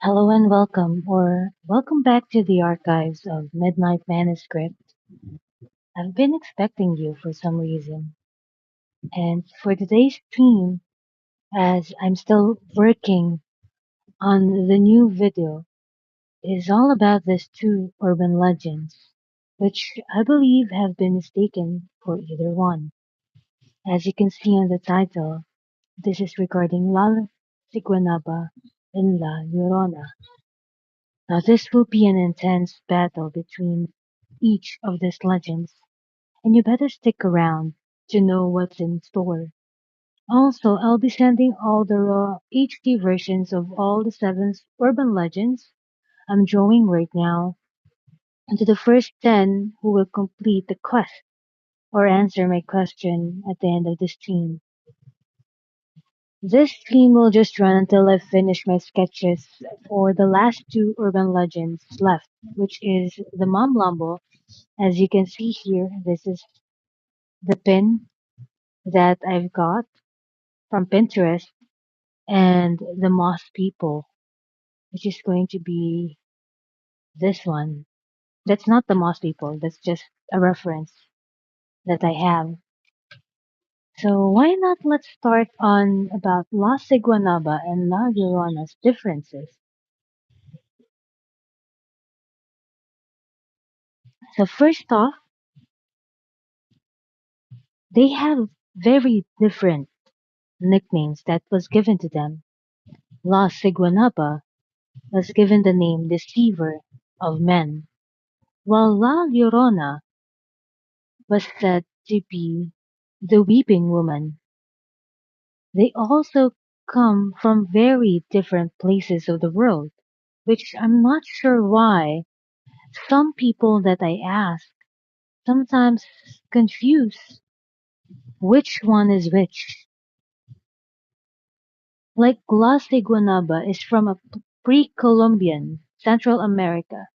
Hello and welcome, or welcome back to the archives of Midnight Manuscript. I've been expecting you for some reason, and for today's theme, as I'm still working on the new video, is all about these two urban legends, which I believe have been mistaken for either one. As you can see on the title, this is regarding La Siguanaba and La Llorona. Now this will be an intense battle between each of these legends, and you better stick around to know what's in store. Also, I'll be sending all the raw HD versions of all the seven urban legends I'm drawing right now, and to the first 10 who will complete the quest or answer my question at the end of the stream. This stream will just run until I finish my sketches for the last two urban legends left, which is the Mamlambo. As you can see here, this is the pin that I've got from Pinterest, and the Moss People, which is going to be this one. That's not the Moss People, that's just a reference that I have. So why not let's start on about La Siguanaba and La Llorona's differences. So first off, they have very different nicknames that was given to them. La Siguanaba was given the name Deceiver of Men, while La Llorona was said to be the Weeping Woman. They also come from very different places of the world, which I'm not sure why some people that I ask sometimes confuse which one is which. Like La Siguanaba is from a pre-Columbian Central America,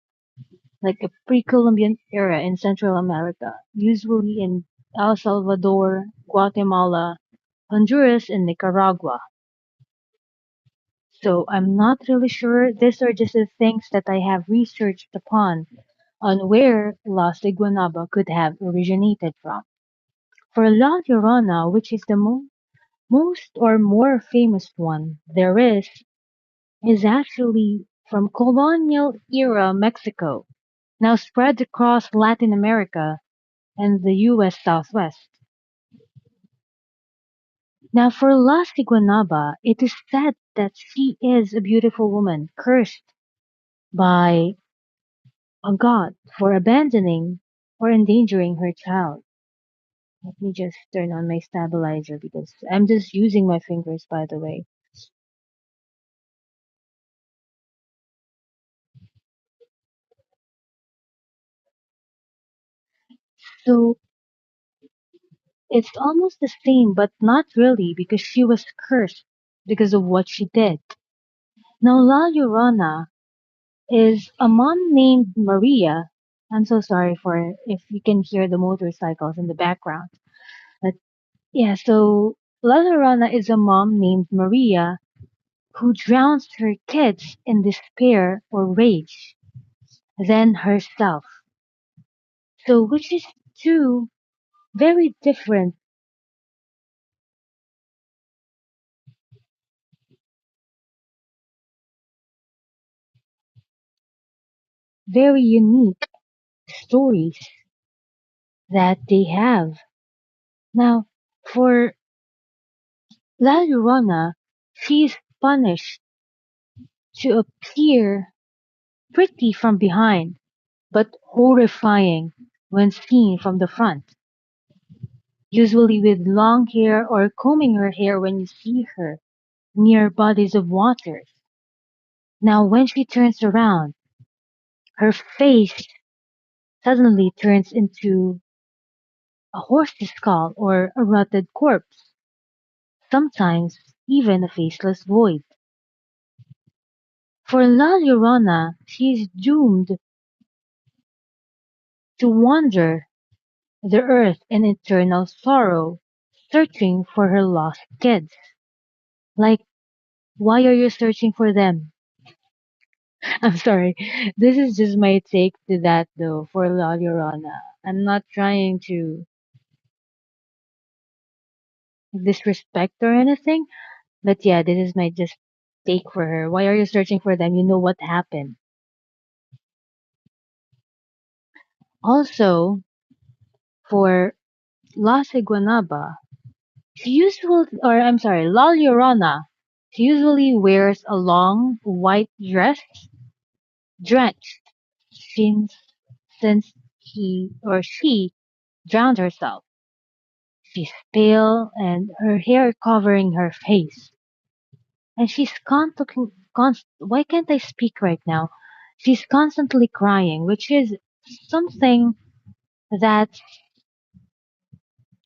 like a pre-Columbian era in Central America, usually in El Salvador, Guatemala, Honduras, and Nicaragua. So I'm not really sure. These are just the things that I have researched upon on where La Siguanaba could have originated from. For La Llorona, which is the most or more famous one there is actually from colonial era Mexico, now spread across Latin America and the US Southwest. Now for La Siguanaba, it is said that she is a beautiful woman cursed by a god for abandoning or endangering her child. Let me just turn on my stabilizer because I'm just using my fingers, by the way. So it's almost the same, but not really because she was cursed because of what she did. Now, La Llorona is a mom named Maria. I'm so sorry for if you can hear the motorcycles in the background. But yeah, so La Llorona is a mom named Maria who drowns her kids in despair or rage, then herself. So, which is two very different, very unique stories that they have. Now, for La Llorona, she is punished to appear pretty from behind, but horrifying when seen from the front, usually with long hair or combing her hair when you see her near bodies of water. Now, when she turns around, her face suddenly turns into a horse's skull or a rotted corpse, sometimes even a faceless void. For La Llorona, she is doomed to wander the earth in eternal sorrow, searching for her lost kids. Like, why are you searching for them? I'm sorry. This is just my take to that though for La Llorona. I'm not trying to disrespect or anything, but yeah, this is my just take for her. Why are you searching for them? You know what happened. Also, for La Siguanaba, La Llorona, she usually wears a long white dress, drenched, since, since he or she drowned herself. She's pale and her hair covering her face. And she's why can't I speak right now? She's constantly crying, which is something that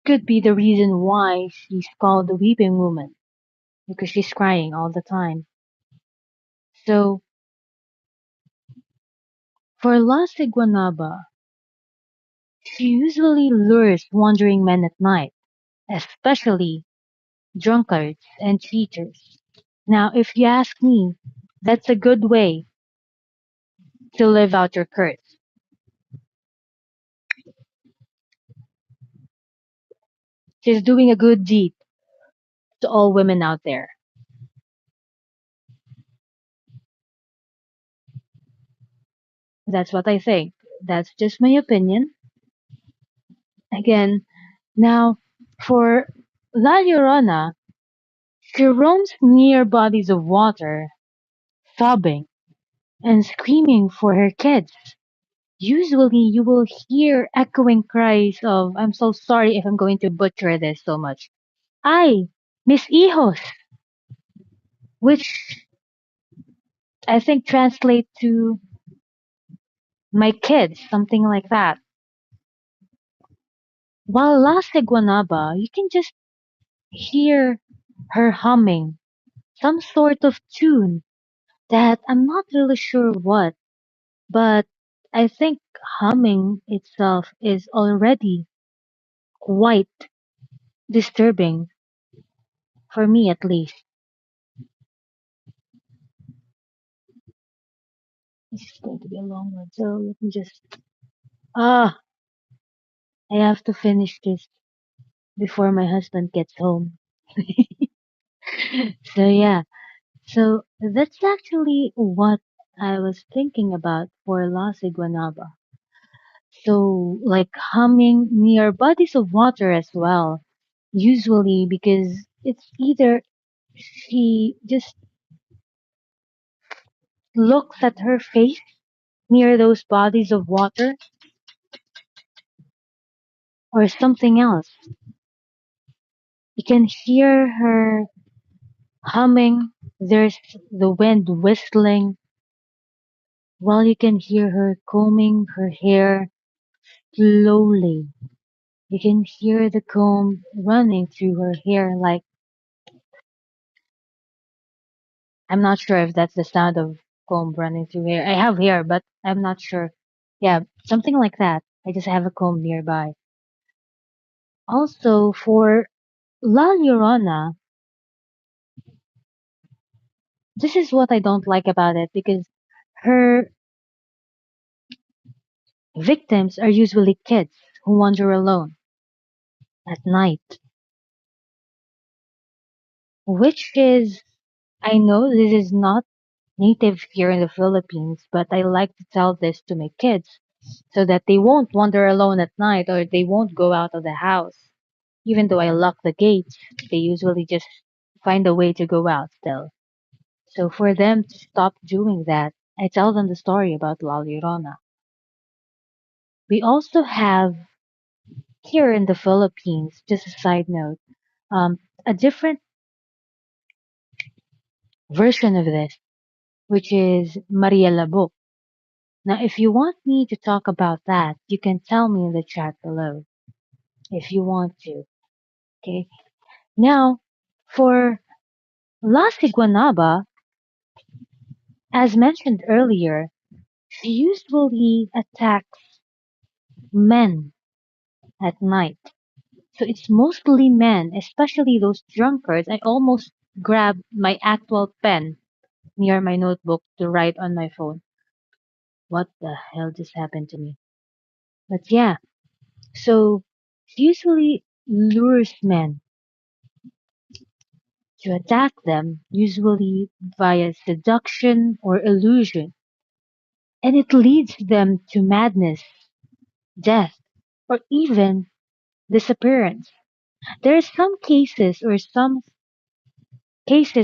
could be the reason why she's called the weeping woman, because she's crying all the time. So, for La Siguanaba, she usually lures wandering men at night, especially drunkards and cheaters. Now, if you ask me, that's a good way to live out your curse. She's doing a good deed to all women out there. That's what I think. That's just my opinion. Again, now for La Llorona, she roams near bodies of water, sobbing and screaming for her kids. Usually you will hear echoing cries of, I'm so sorry if I'm going to butcher this so much. Ay, mis hijos, which I think translate to my kids, something like that. While La Guanaba, you can just hear her humming some sort of tune that I'm not really sure what, but I think humming itself is already quite disturbing, for me at least. This is going to be a long one, so let me just. Ah, I have to finish this before my husband gets home. So, yeah, so that's actually what I was thinking about for La Iguanaba. So, like humming near bodies of water as well, usually because it's either she just looks at her face near those bodies of water or something else. You can hear her humming, there's the wind whistling, while you can hear her combing her hair slowly. You can hear the comb running through her hair like, I'm not sure if that's the sound of comb running through hair. I have hair, but I'm not sure. Yeah, something like that. I just have a comb nearby. Also, for La Llorona, this is what I don't like about it because her victims are usually kids who wander alone at night, which is, I know this is not native here in the Philippines, but I like to tell this to my kids so that they won't wander alone at night or they won't go out of the house. Even though I lock the gates, they usually just find a way to go out still. So for them to stop doing that, I tell them the story about La Llorona. We also have here in the Philippines, just a side note, a different version of this, which is Maria Labo. Now, if you want me to talk about that, you can tell me in the chat below if you want to. Okay. Now, for La Siguanaba, as mentioned earlier, she usually attacks men at night. So it's mostly men, especially those drunkards. I almost grabbed my actual pen near my notebook to write on my phone. What the hell just happened to me? But yeah, so she usually lures men to attack them, usually via seduction or illusion, and it leads them to madness, death, or even disappearance. There are some cases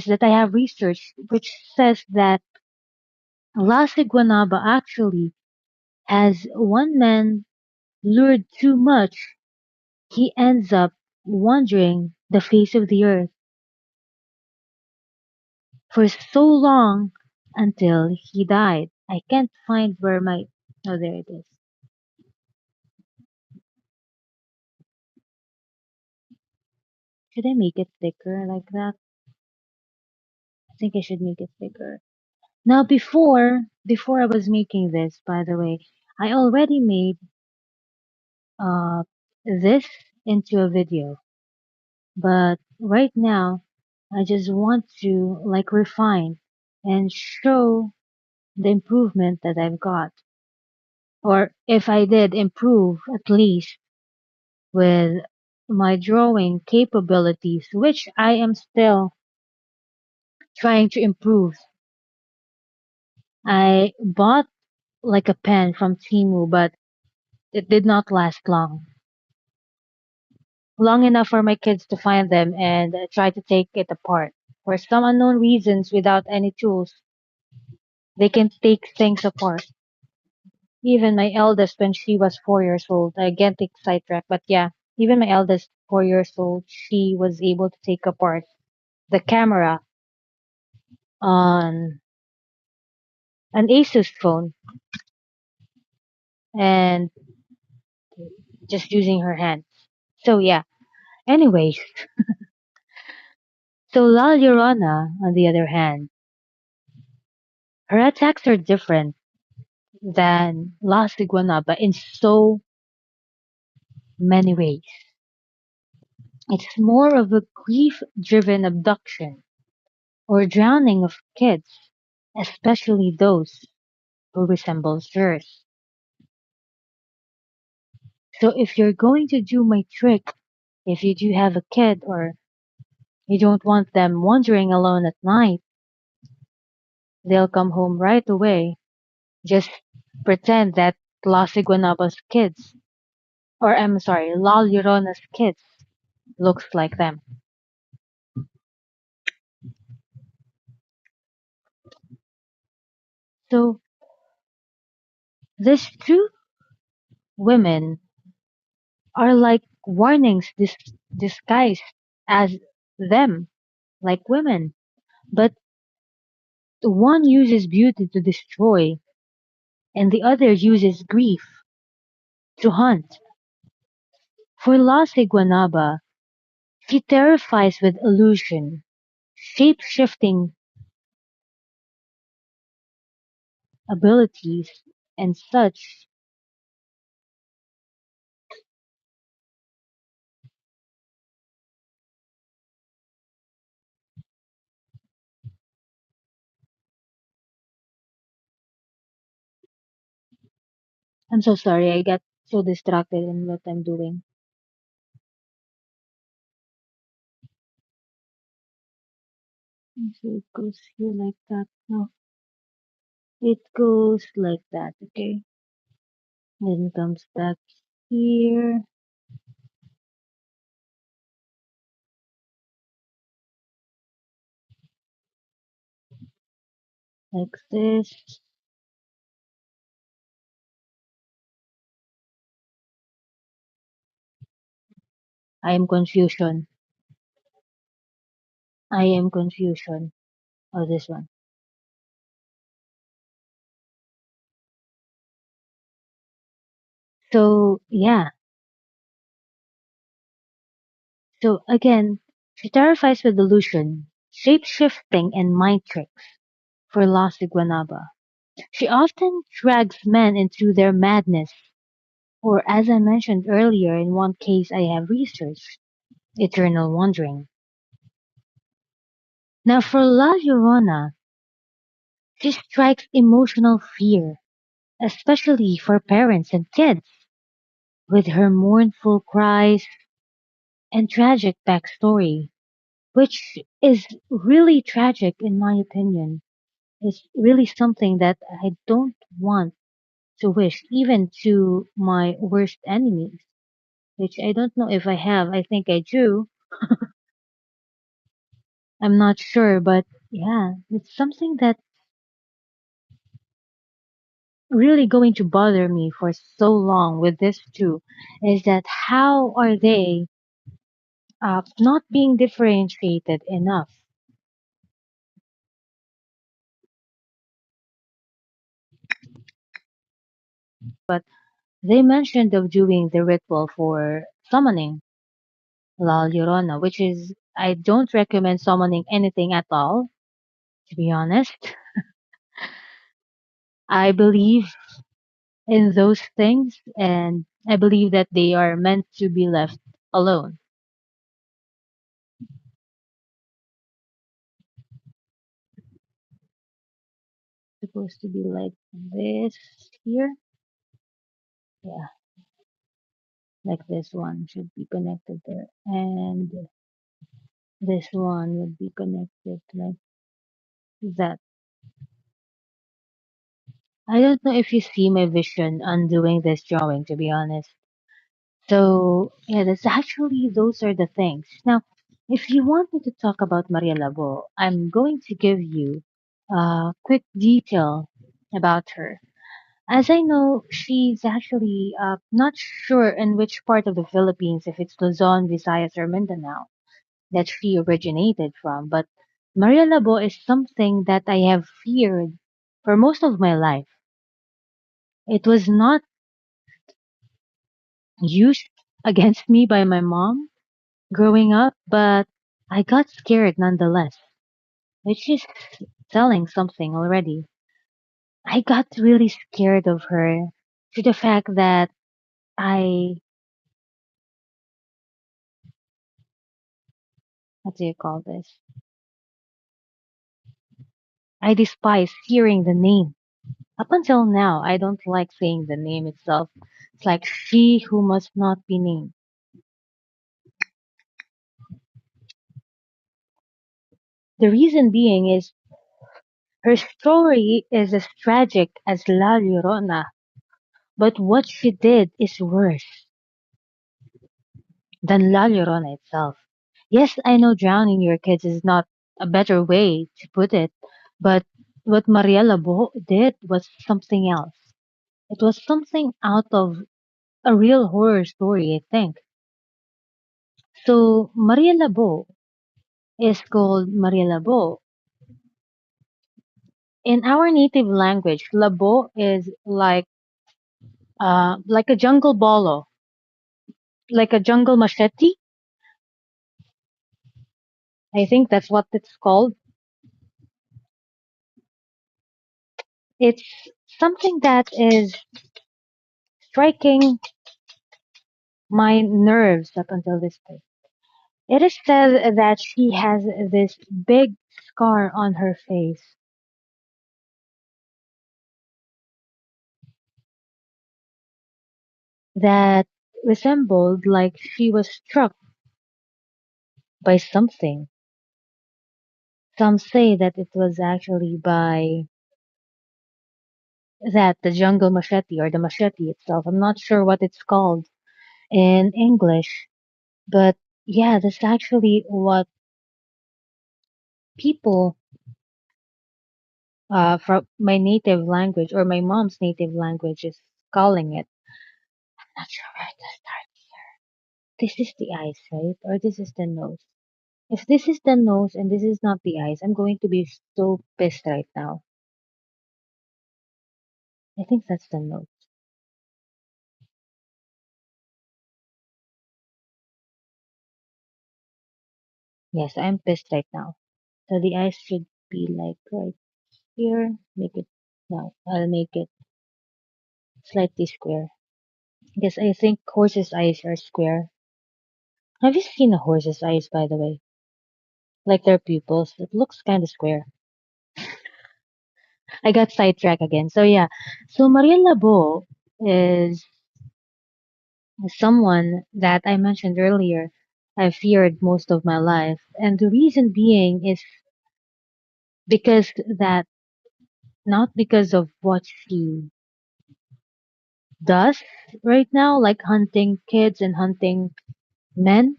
that I have researched which says that La Siguanaba actually has one man lured too much, he ends up wandering the face of the earth for so long until he died. I can't find where my oh there it is. Should I make it thicker like that? I think I should make it thicker. Now before I was making this, by the way, I already made uh this into a video. But right now I just want to like refine and show the improvement that I've got. Or if I did improve at least with my drawing capabilities, which I am still trying to improve. I bought like a pen from Temu, but it did not last long enough for my kids to find them and try to take it apart. For some unknown reasons, without any tools, they can take things apart. Even my eldest, when she was 4 years old, I get sidetracked, but yeah, even my eldest, 4 years old, she was able to take apart the camera on an Asus phone and just using her hands. So yeah. Anyways, so La Llorona, on the other hand, her attacks are different than La Siguanaba in so many ways. It's more of a grief-driven abduction or drowning of kids, especially those who resemble hers. So if you're going to do my trick, if you do have a kid or you don't want them wandering alone at night, they'll come home right away. Just pretend that La Siguanaba's kids, or I'm sorry, La Llorona's kids looks like them. So these two women are like warnings disguised as them, like women. But the one uses beauty to destroy, and the other uses grief to hunt. For La Siguanaba, she terrifies with illusion, shape-shifting abilities, and such. I'm so sorry, I got so distracted in what I'm doing. So it goes here like that. No, it goes like that, okay? Then comes back here, like this. I am confusion. I am confusion. Oh, this one. So, yeah. So, again, she terrifies with illusion, shape-shifting, and mind tricks for La Siguanaba. She often drags men into their madness, or as I mentioned earlier in one case I have researched, eternal wandering. Now, for La Llorona, She strikes emotional fear, especially for parents and kids, with her mournful cries and tragic backstory, which is really tragic in my opinion. Is really something that I don't want to wish even to my worst enemies, which I don't know if I have. I think I do. I'm not sure, but yeah, it's something that really going to bother me for so long with this too, is that how are they not being differentiated enough? But they mentioned of doing the ritual for summoning La Llorona, which is I don't recommend summoning anything at all, to be honest. I believe in those things and I believe that they are meant to be left alone. Supposed to be like this here. Yeah, like this one should be connected there. And this one would be connected like that. I don't know if you see my vision on doing this drawing, to be honest. So, yeah, that's actually, those are the things. Now, if you want me to talk about Maria Labo, I'm going to give you a quick detail about her. As I know, she's actually not sure in which part of the Philippines, if it's Luzon, Visayas, or Mindanao, that she originated from. But Maria Labo is something that I have feared for most of my life. It was not used against me by my mom growing up, but I got scared nonetheless, which is telling something already. I got really scared of her to the fact that I, what do you call this? I despise hearing the name. Up until now, I don't like saying the name itself. It's like she who must not be named. The reason being is her story is as tragic as La Llorona, but what she did is worse than La Llorona itself. Yes, I know drowning your kids is not a better way to put it, but what Mariela Bo did was something else. It was something out of a real horror story, I think. So Maria Labo is called Maria Labo. In our native language, Labo is like a jungle bolo, like a jungle machete. I think that's what it's called. It's something that is striking my nerves up until this day. It is said that she has this big scar on her face that resembled like she was struck by something. Some say that it was actually by that, the jungle machete or the machete itself. I'm not sure what it's called in English, but yeah, that's actually what people from my native language or my mom's native language is calling it. Not sure where to start. This is the eyes, right? Or this is the nose. If this is the nose and this is not the eyes, I'm going to be so pissed right now. I think that's the nose. Yes, I'm pissed right now. So the eyes should be like right here. Make it, no, I'll make it slightly square. Because I think horses' eyes are square. Have you seen a horse's eyes, by the way? Like their pupils. It looks kind of square. I got sidetracked again. So yeah, so Maria Labo is someone that I mentioned earlier. I feared most of my life, and the reason being is because that not because of what she does right now, like hunting kids and hunting men,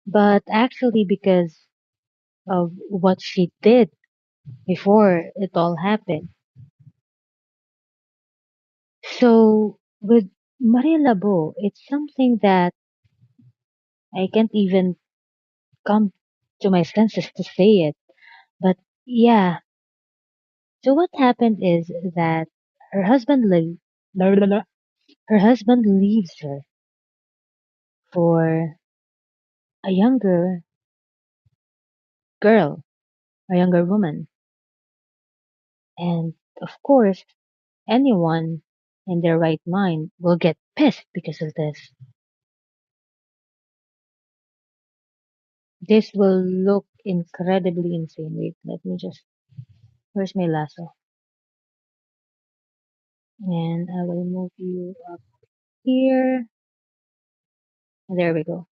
but actually because of what she did before it all happened. So with Maria Labo, it's something that I can't even come to my senses to say it. But yeah, so what happened is that her husband her husband leaves her for a younger girl, a younger woman. And of course, anyone in their right mind will get pissed because of this. This will look incredibly insane. Wait, let me just. Where's my lasso? And I will move you up here. There we go.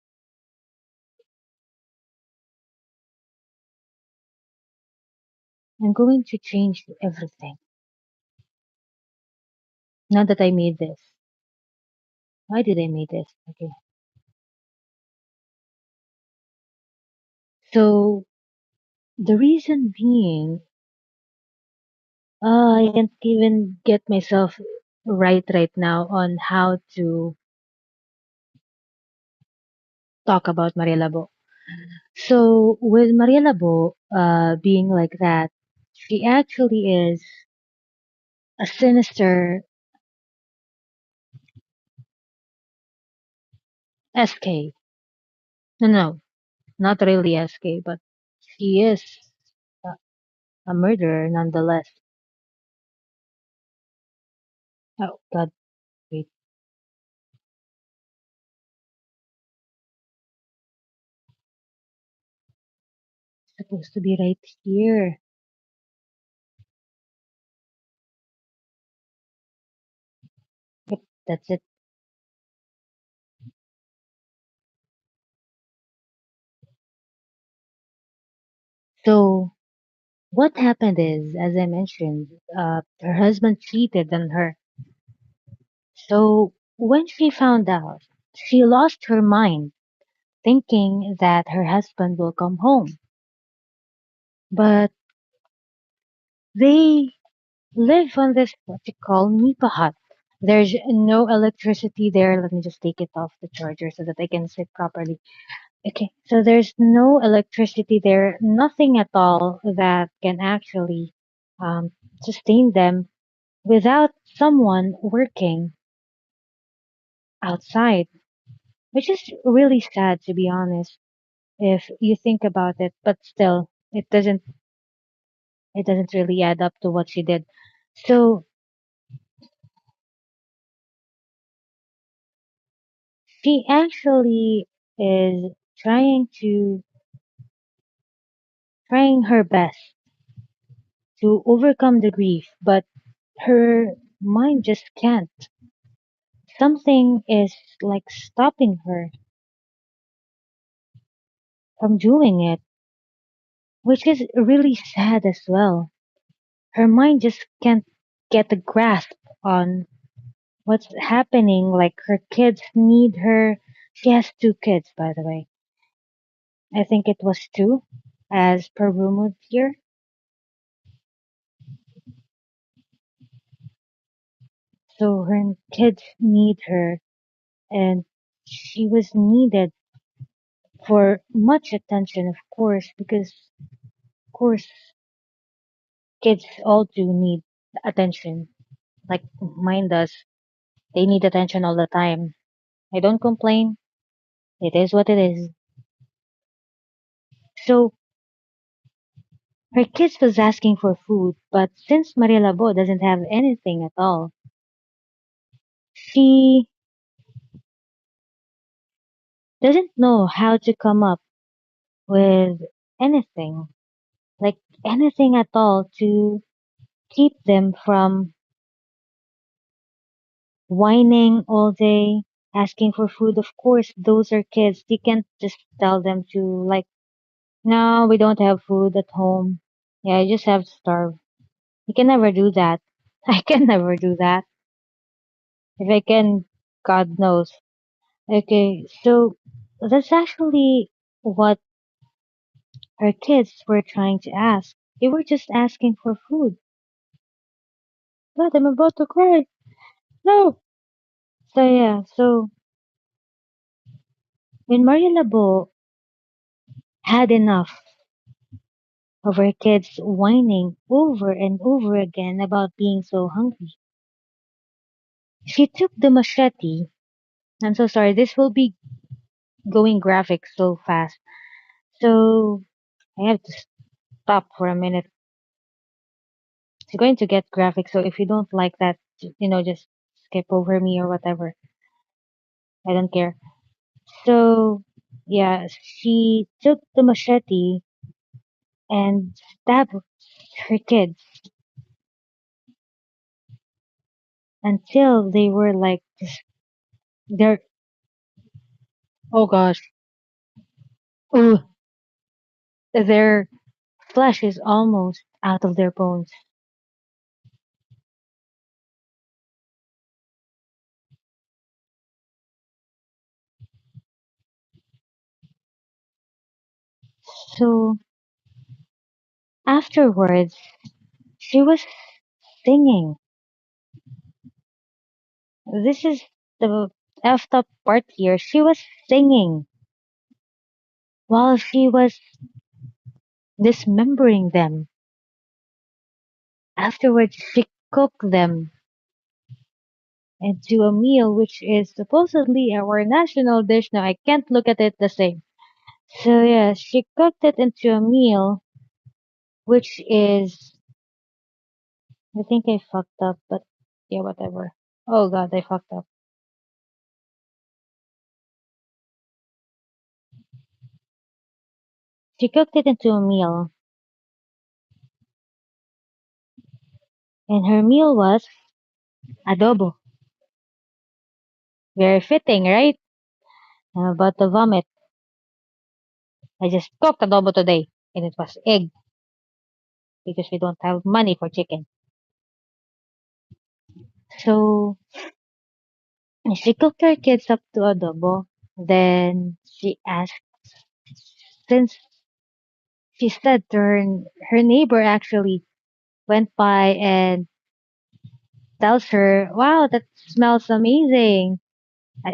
I'm going to change everything. Now that I made this. Why did I make this? Okay. So the reason being, I can't even get myself right now on how to talk about Maria Labo. So with Maria Labo, being like that, she actually is a sinister SK. No, no, not really SK, but she is a, a murderer nonetheless. Oh God, wait, it's supposed to be right here. Yep, that's it. So what happened is, as I mentioned, her husband cheated on her. So when she found out, she lost her mind, thinking that her husband will come home. But they live on this what you call Nipa hut. There's no electricity there. Let me just take it off the charger so that I can sit properly. Okay, so there's no electricity there, nothing at all that can actually sustain them without someone working outside, which is really sad to be honest if you think about it, but still it doesn't really add up to what she did. So she actually is trying her best to overcome the grief, but her mind just can't. Something is like stopping her from doing it, which is really sad as well. Her mind just can't get a grasp on what's happening. Like her kids need her. She has two kids, by the way. I think it was two, as per rumors here. So her kids need her, and she was needed for much attention, of course, because of course kids all do need attention, like mine does. They need attention all the time. I don't complain. It is what it is. So her kids was asking for food, but since Maria Labo doesn't have anything at all, she doesn't know how to come up with anything, like anything at all to keep them from whining all day, asking for food. Of course, those are kids. You can't just tell them to, like, no, we don't have food at home. Yeah, you just have to starve. You can never do that. I can never do that. If I can, God knows. Okay, so that's actually what our kids were trying to ask. They were just asking for food. God, I'm about to cry. No. So yeah, so when Maria Labo had enough of her kids whining over and over again about being so hungry, she took the machete. I'm so sorry, this will be going graphic so fast. So I have to stop for a minute. It's going to get graphic, so if you don't like that, just skip over me or whatever. I don't care. So, yeah, she took the machete and stabbed her kids until they were like, they're, oh gosh, ooh, their flesh is almost out of their bones. So, afterwards, she was singing. This is the effed up part here. She was singing while she was dismembering them. Afterwards, she cooked them into a meal which is supposedly our national dish. Now, I can't look at it the same. So, yeah, she cooked it into a meal which is. I think I fucked up, but yeah, whatever. Oh god, I fucked up. She cooked it into a meal, and her meal was adobo. Very fitting, right? I'm about to vomit. I just cooked adobo today, and it was egg because we don't have money for chicken. So she cooked her kids up to adobo. Then she asked, since she said to her neighbor actually went by and tells her, "Wow, that smells amazing.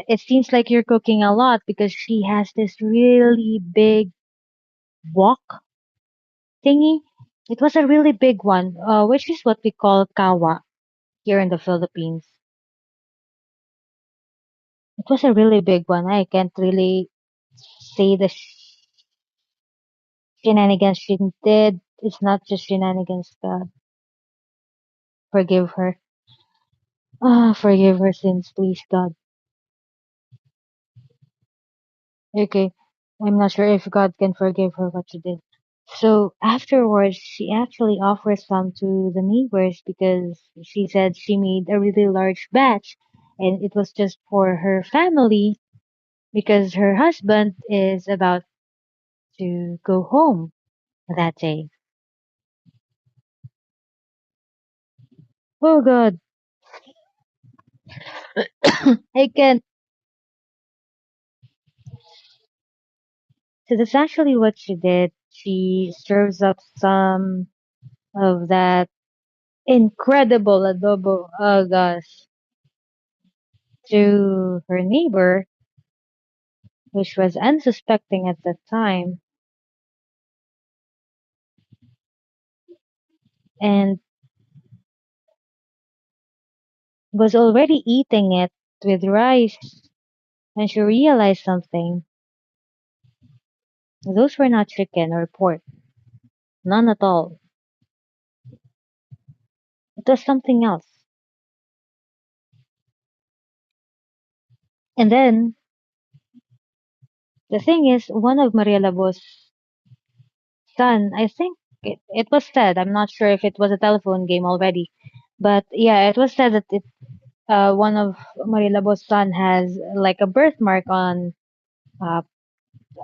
It seems like you're cooking a lot," because she has this really big wok thingy. It was a really big one, which is what we call kawa here in the Philippines. It was a really big one. I can't really say the shenanigans she did. It's not just shenanigans. God, forgive her. Ah, forgive her sins, please, God. Okay, I'm not sure if God can forgive her what she did. So afterwards, she actually offers some to the neighbors because she said she made a really large batch and it was just for her family because her husband is about to go home that day. Oh God, I can't. So that's actually what she did. She serves up some of that incredible adobo, oh gosh, to her neighbor, which was unsuspecting at the time, and was already eating it with rice when she realized something. Those were not chicken or pork, none at all. It was something else. And then the thing is, one of Maria Labo's son, I think it was said, I'm not sure if it was a telephone game already, but yeah, it was said that one of Marilabo's son has like a birthmark on uh,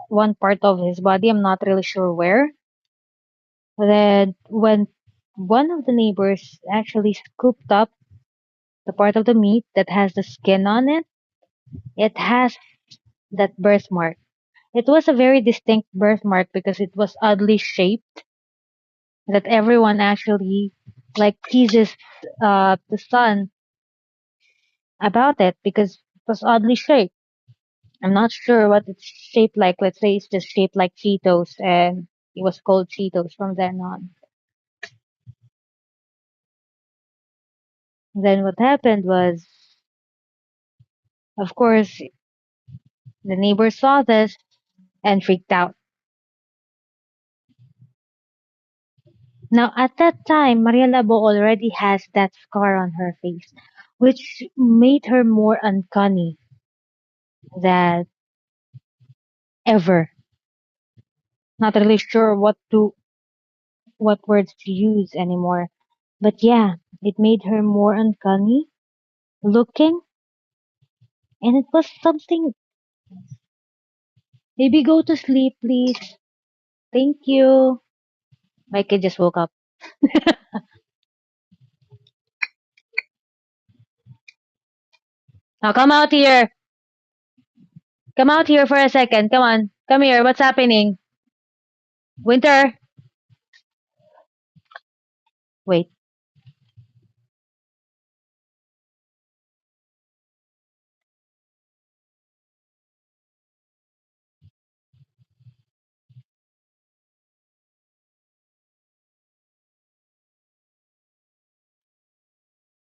one part of his body. I'm not really sure where. Then when one of the neighbors actually scooped up the part of the meat that has the skin on it, it has that birthmark. It was a very distinct birthmark because it was oddly shaped that everyone actually like teases the son about it because it was oddly shaped. I'm not sure what it's shaped like. Let's say it's just shaped like Cheetos and it was called Cheetos from then on. Then what happened was, of course, the neighbor saw this and freaked out. Now, at that time, Maria Labo already has that scar on her face, which made her more uncanny than ever. Not really sure what words to use anymore. But yeah, it made her more uncanny looking, and it was something. Maybe go to sleep, please. Thank you. My kid just woke up. Now come out here. Come out here for a second. Come on. Come here. What's happening? Winter. Wait.